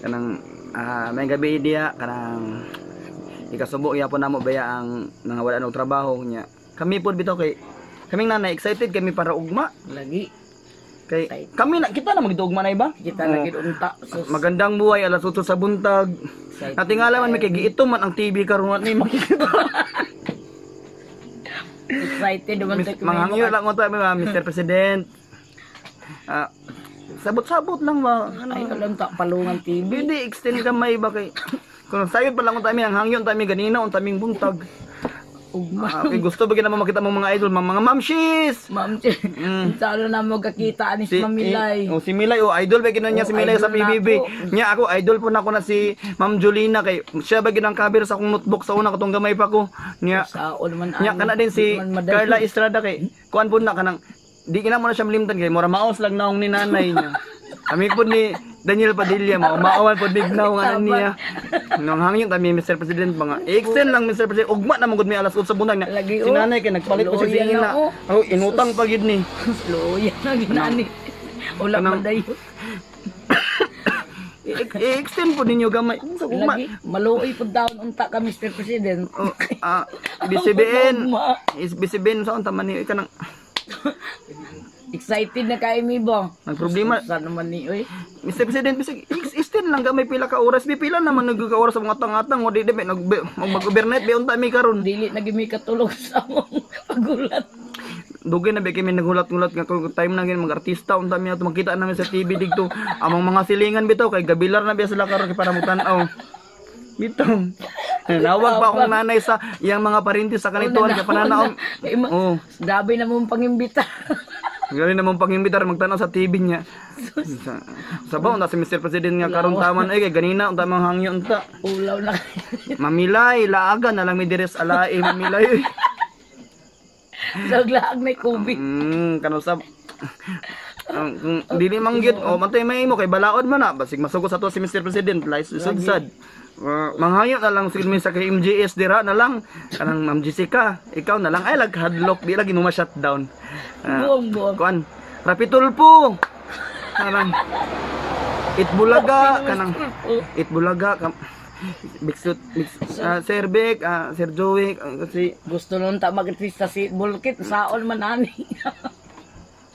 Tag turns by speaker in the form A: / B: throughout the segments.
A: kanang may gabi dia kanang ikasubo yapon namo baya ang mga wala og trabaho nya. Kami pod bitaw kay kaming nanay excited kami para ugma.
B: Lagi.
A: Kay kami na kita na magdugma na iba.
B: Kita lagi unta. Sus.
A: Magandang buhay alas 8 sa buntag. Natingala man may kay giitom man ang TV karon ni makikita.
B: Excited naman tayo.
A: Manghangyo lang ko tayo Mr. President. Sabot-sabot lang ba?
B: Ay, alam ta palungan TV.
A: Hindi extend kamay ba kay kung sayod pa lang ko tayo ang hangyon tayo ganina on taming buntag. Okay, gusto ba naman makita mo mga idol, mga mamshis.
B: Mamshis. Salo na mo kakita ni si Mamilay.
A: Si Milay, idol ba niya si Milay sa PBB. Nya ako idol po na ko na si Ma'am Jolina kay siya ba ginang cover sa akong notebook sa una katong gamay pa ko. Nya kana din si Carla Estrada kay kuan po na kanang di kina mo na siya malimtan kay mura maos lang naong ni nanay niya. Kami po ni Daniel Padilla, maawan po bignaw nga niya. Nang hangin kami Mr. President mga extend lang Mr. President. Ugma na magud mi alas 8 sa buntag na. Si nanay kay nagpalit po siya ina. Oh, inutang pa gid ni.
B: Loya na ginani. Wala man dayo.
A: I-extend po ninyo gamay.
B: Lagi maluoy pud daon unta ka Mr. President.
A: BCBN sa unta man ni kanang
B: excited na kay mi ba?
A: Nagproblema
B: sa naman ni oy.
A: Mr. President, extend lang gamay pila ka oras, pila naman nagka oras sa mga tang-atang o di mag-overnight beyon ta mi karon.
B: Dili na gimi katulog sa among pagulat.
A: Dugay na ba kami naghulat-hulat nga kung time na gini mag-artista unta mi ato makita namin sa TV digto among mga silingan bitaw kay gabilar na biya sila karon kay para mutan-aw. Bitaw. Nawag pa akong nanay sa iyang mga parintis sa kanituan kay pananaw.
B: Oh, dabi na mong pangimbita.
A: Galing namang pangimbitar magtanaw sa TV niya. Sabaw na si Mr. President nga karon taman ay kay ganina unta mang hangyo unta.
B: Ulaw na.
A: Mamilay laaga na lang mi dires alai mamilay.
B: Daglaag na kubi.
A: Kano sab dili manggit o matay may mo kay balaod man na basig masugod sa to si Mr. President lais sudsad. Manghayo na lang siguro sa kay MJS dira na lang kanang Ma'am Jessica ikaw na lang ay laghadlok di lagi numa shutdown
B: buong
A: kuan Rapitulpo kanang Itbulaga kanang Itbulaga Bigsut Sir Beck Sir Joey kasi
B: gusto nun ta mag-artista si Bulkit saon man ani.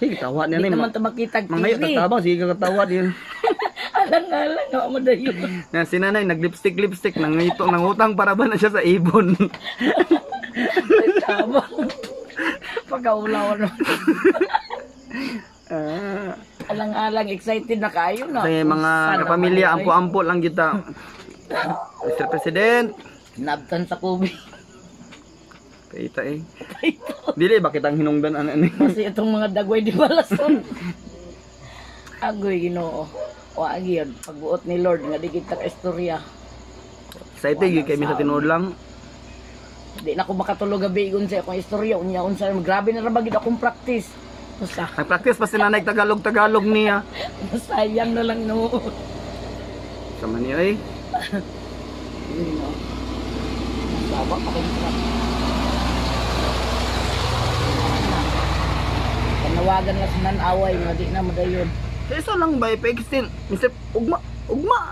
A: sige tawa niya ni
B: naman ta makita
A: mangayo tatabang sige katawa din.
B: Alang-alang nga madayon.
A: Na si nanay nag-lipstick nangito nangutang para ba na siya sa ibon.
B: Tama. Pagkaulaw na. Alang-alang excited na kayo na.
A: Kasi mga kapamilya ampo-ampo lang kita. Mr. President,
B: nabtan sa kubi.
A: Kaita Dili bakit ang hinungdan ano ni?
B: Kasi itong mga dagway di balason. Agoy Ginoo. Waagi yun, pagbuot ni Lord nga di kita ka istorya.
A: Excited gyud kay mi sa tinuod lang.
B: Di na ako makatulog gabi igon sa akong istorya unya unsa grabe na ra bagid akong practice. Usa.
A: Nag-practice pa si nanay Tagalog niya.
B: Sayang na lang no.
A: Sama niya ay.
B: Sawa pa kay Panawagan na sinan away nga di na madayon.
A: Isa lang ba ipa-extend? Mr. Ugma,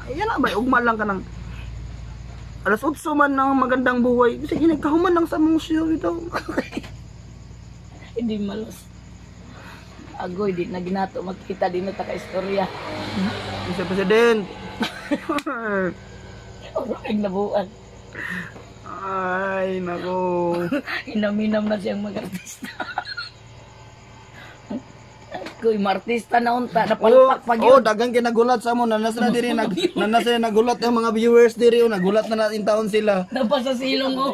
A: yan na ba? Ugma lang ka ng alas 8 man ng magandang buhay. Sige, nagkahuman lang sa mong siya ito.
B: Hindi malas. Agoy, di na ginato magkita din na taka-istorya.
A: Mr. President.
B: Ay, nabuan.
A: Ay, nako.
B: Inaminam na siyang mag-artista. Koy martista na unta napalpak pag yun.
A: Dagang kinagulat sa mo nanas na diri nagulat ang mga viewers diri nagulat na natin taon sila.
B: Napa sa silong mo.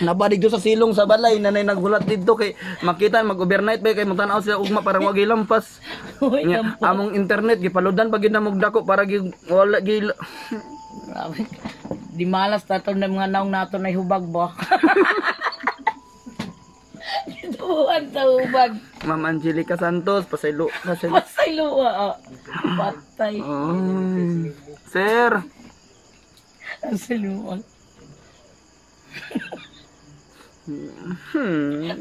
A: Nabadig do sa silong sa balay nanay nagulat dito kay makita mag-overnight ba kay mutanaw sila ugma parang wagi lampas. Among internet gipaludan pag na dako para wala gi.
B: Grabe. Di malas taton na mga naong nato na hubag ba. Tuwan sa hubag.
A: Ma'am Angelica Santos, pasaylo.
B: Pasaylo, patay.
A: Sir.
B: Pasaylo.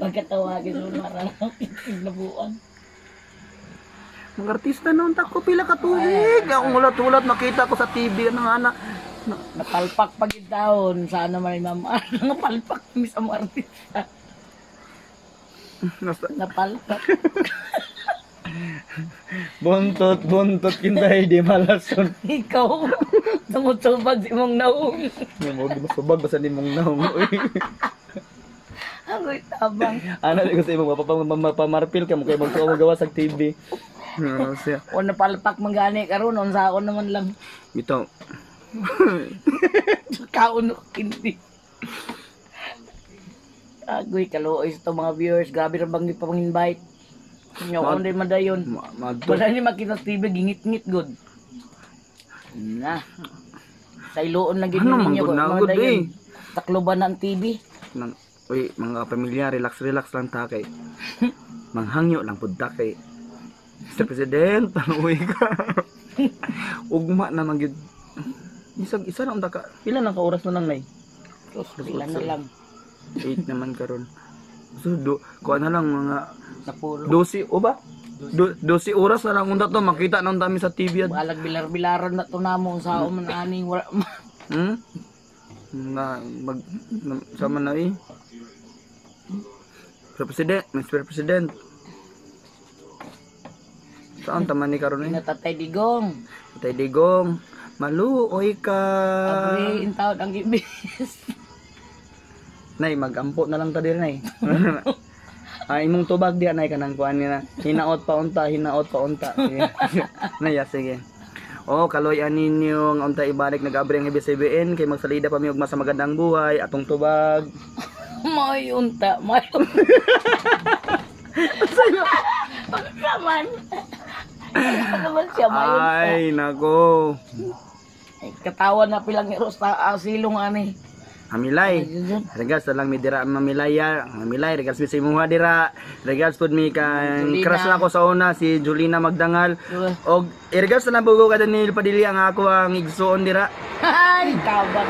B: Pagkatawagin mo marang nabuan.
A: Mga artista noon tako pila ka tuig. Ako ulat-ulat makita ko sa TV ng anak.
B: Napalpak pag taon. Sana man Ma'am Ar. Napalpak kami sa mga artista. Napalpak.
A: Buntot kinday di malason.
B: Ikaw. Tumutubag si mong naong.
A: Mo di masubag basta ni mong naong.
B: Agoy tabang.
A: Ano di ko sa imong mapamarpil ka mo kay magtuwa sa TV. Ano siya?
B: O napalpak manggani karon unsa ako naman lang.
A: Bitaw.
B: Kaon ko hindi. Agoy kaluoy sa mga viewers, grabe ra bang ipang-invite. Inyo ko din madayon. Wala ni makita sa TV gingit-ngit good. Na. Sa iloon lang gid ninyo ko madayon. Takloban ang TV.
A: Nang uy, mga pamilya, relax lang ta kay. Manghangyo lang pud ta kay. Mr. President, uy ka. Ugma na man gyud. Isa na unta ka. Pila nang ka oras na lang nay?
B: Pila na lang.
A: 8 naman karon. So kuha na lang mga
B: napuro.
A: 12 o ba? 12 oras na lang unta to makita nang dami sa TV.
B: Balag bilar-bilaran na to namo sa man ani wala.
A: Na sama na eh. Mr. President. Saan taman ni karon eh?
B: Natatay digong.
A: Tatay Digong. Maluoy ka.
B: Abri intawd ang gibis.
A: Nay, magampo na lang ta dir nay. Imong tubag diha nay kanang kuan ni na. Hinaot pa unta. Nay, sige. Kaloy ninyo nga unta ibalik nag-abri ang ABS-CBN kay magsalida pa mi og mas magandang buhay atong tubag.
B: May unta. Pagkaman. Naman siya may unta.
A: Ay, nako.
B: Ay, katawan na pilang eros ta silong ani.
A: Hamilay. Regards na lang mi dira mamilaya. Hamilay, regards mi sa imuha dira. Regards pud mi kang crush na ko sa una si Julina Magdangal. Og regards na bugo ka Daniel Padilla nga ako ang igsuon dira.
B: Ay, tabang.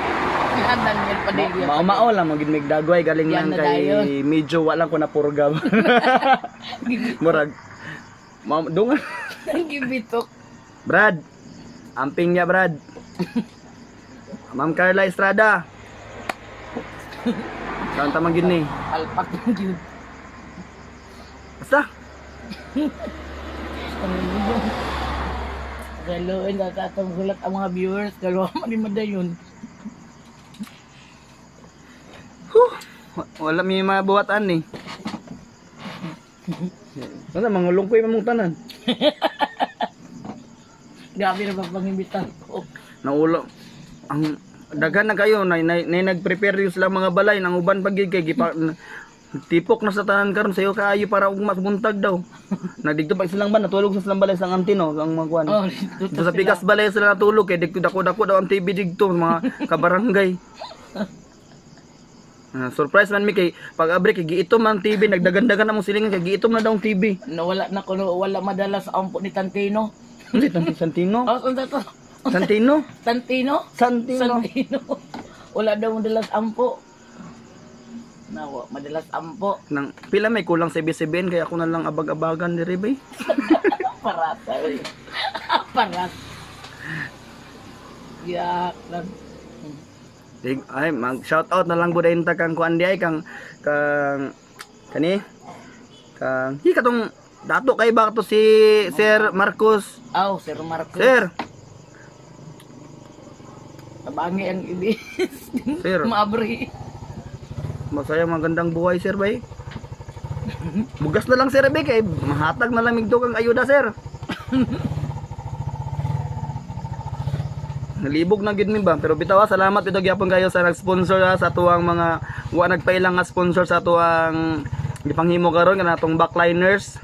B: Daniel Padilla.
A: Mao lang magid migdagway galing lang kay medyo wala ko na purga. Murag. Dungan.
B: Gibitok.
A: Brad. Amping niya, Brad. Ma'am Carla Estrada. Saan tamang gini?
B: Alpak ng yun.
A: Basta?
B: Galuin na katong gulat ang mga viewers. Galuha man yun.
A: Wala may mabuhatan eh. Basta mangulong ko yung mamong tanan.
B: Grabe na ba pang-imbitan ko?
A: Naulo. Ang daghan na kayo na nag-prepare yung sila mga balay nang uban pagig kay tipok na sa tanan karon sayo kaayo para ug mas buntag daw. Nagdikto pa silang ban natulog sa silang balay sa antino ang mga kuan. Dito sa pikas balay sila natulog kay dikto dako daw ang TV digto mga kabarangay. Surprise man mi kay pag-abri kay giitom ang TV nagdagan-dagan na mong silingan kay giitom na daw ang TV.
B: Nawala na ko wala madala sa ampo ni Tantino.
A: Hindi Santino.
B: Unsa to?
A: Santino?
B: Santino. Wala daw madalas ampo. Nawa, madalas ampo.
A: Nang pila may kulang sa ABS-CBN kaya ako na lang abag-abagan diri bay.
B: Parata. Parat. Yak lang.
A: Ay mag shout out na lang budayon ta kang kuan di ay kang kani kang katong dato kay ba to si Sir Marcos.
B: Sir Marcos.
A: Sir.
B: Tabangi ang ibis.
A: Sir.
B: Maabri.
A: Masaya magandang buhay sir bay. Bugas na lang sir bay kay mahatag na lang migdo kang ayuda sir. Nalibog na gid mi ba pero bitaw salamat bitaw gyapon kayo sa nag-sponsor sa tuwang mga wa nagpailang nga sponsor sa tuwang gipanghimo karon kana atong backliners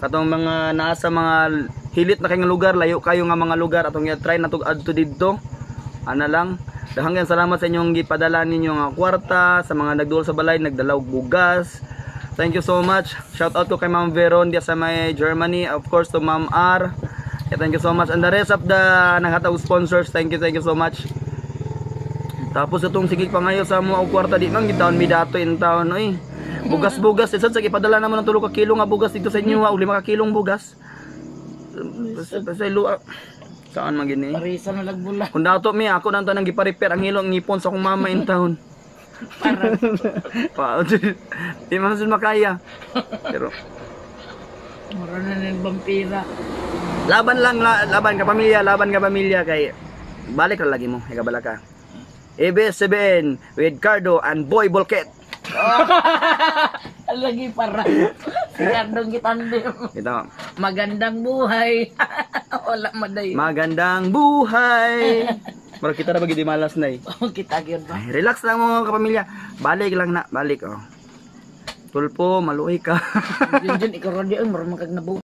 A: katong mga naa sa mga hilit na kayong lugar layo kayo nga mga lugar atong i-try na to adto didto. Ana lang daghang salamat sa inyong gipadala ninyo nga kwarta sa mga nagduol sa balay nagdala og bugas. Thank you so much. Shout out ko kay Ma'am Veron dia sa may Germany, of course to Ma'am R. Thank you so much and the rest of the naghatag sponsors. Thank you so much. Tapos itong sigig pa ngayon sa mga kwarta di man gitaon mi dato in town oy. Bugas-bugas isa sa ipadala naman ng 3 ka kilo nga bugas dito sa inyo og 5 ka kilong bugas. Sa ilo. Saan man gini?
B: Parisa na lagbula.
A: Kung dato mi ako nang tanang gipa-repair ang ilong ngipon sa akong mama in town.
B: Parang
A: Wow. Di man sud makaya. Pero
B: mura na ng vampira.
A: laban lang laban ka pamilya kay balik ra lagi mo ikabala ka. ABS-CBN with Cardo and Boy Bolket.
B: Lagi para. Sikardong gitandim.
A: Kita
B: Magandang buhay. Wala maday.
A: magandang buhay. Mara kita na bagi di malas nay.
B: Kita gyud ba?
A: Ay, relax lang mo kapamilya. Balik lang na, balik oh. Tulpo, maluoy ka.
B: Yun ikaw ron di mura man kag nabuo.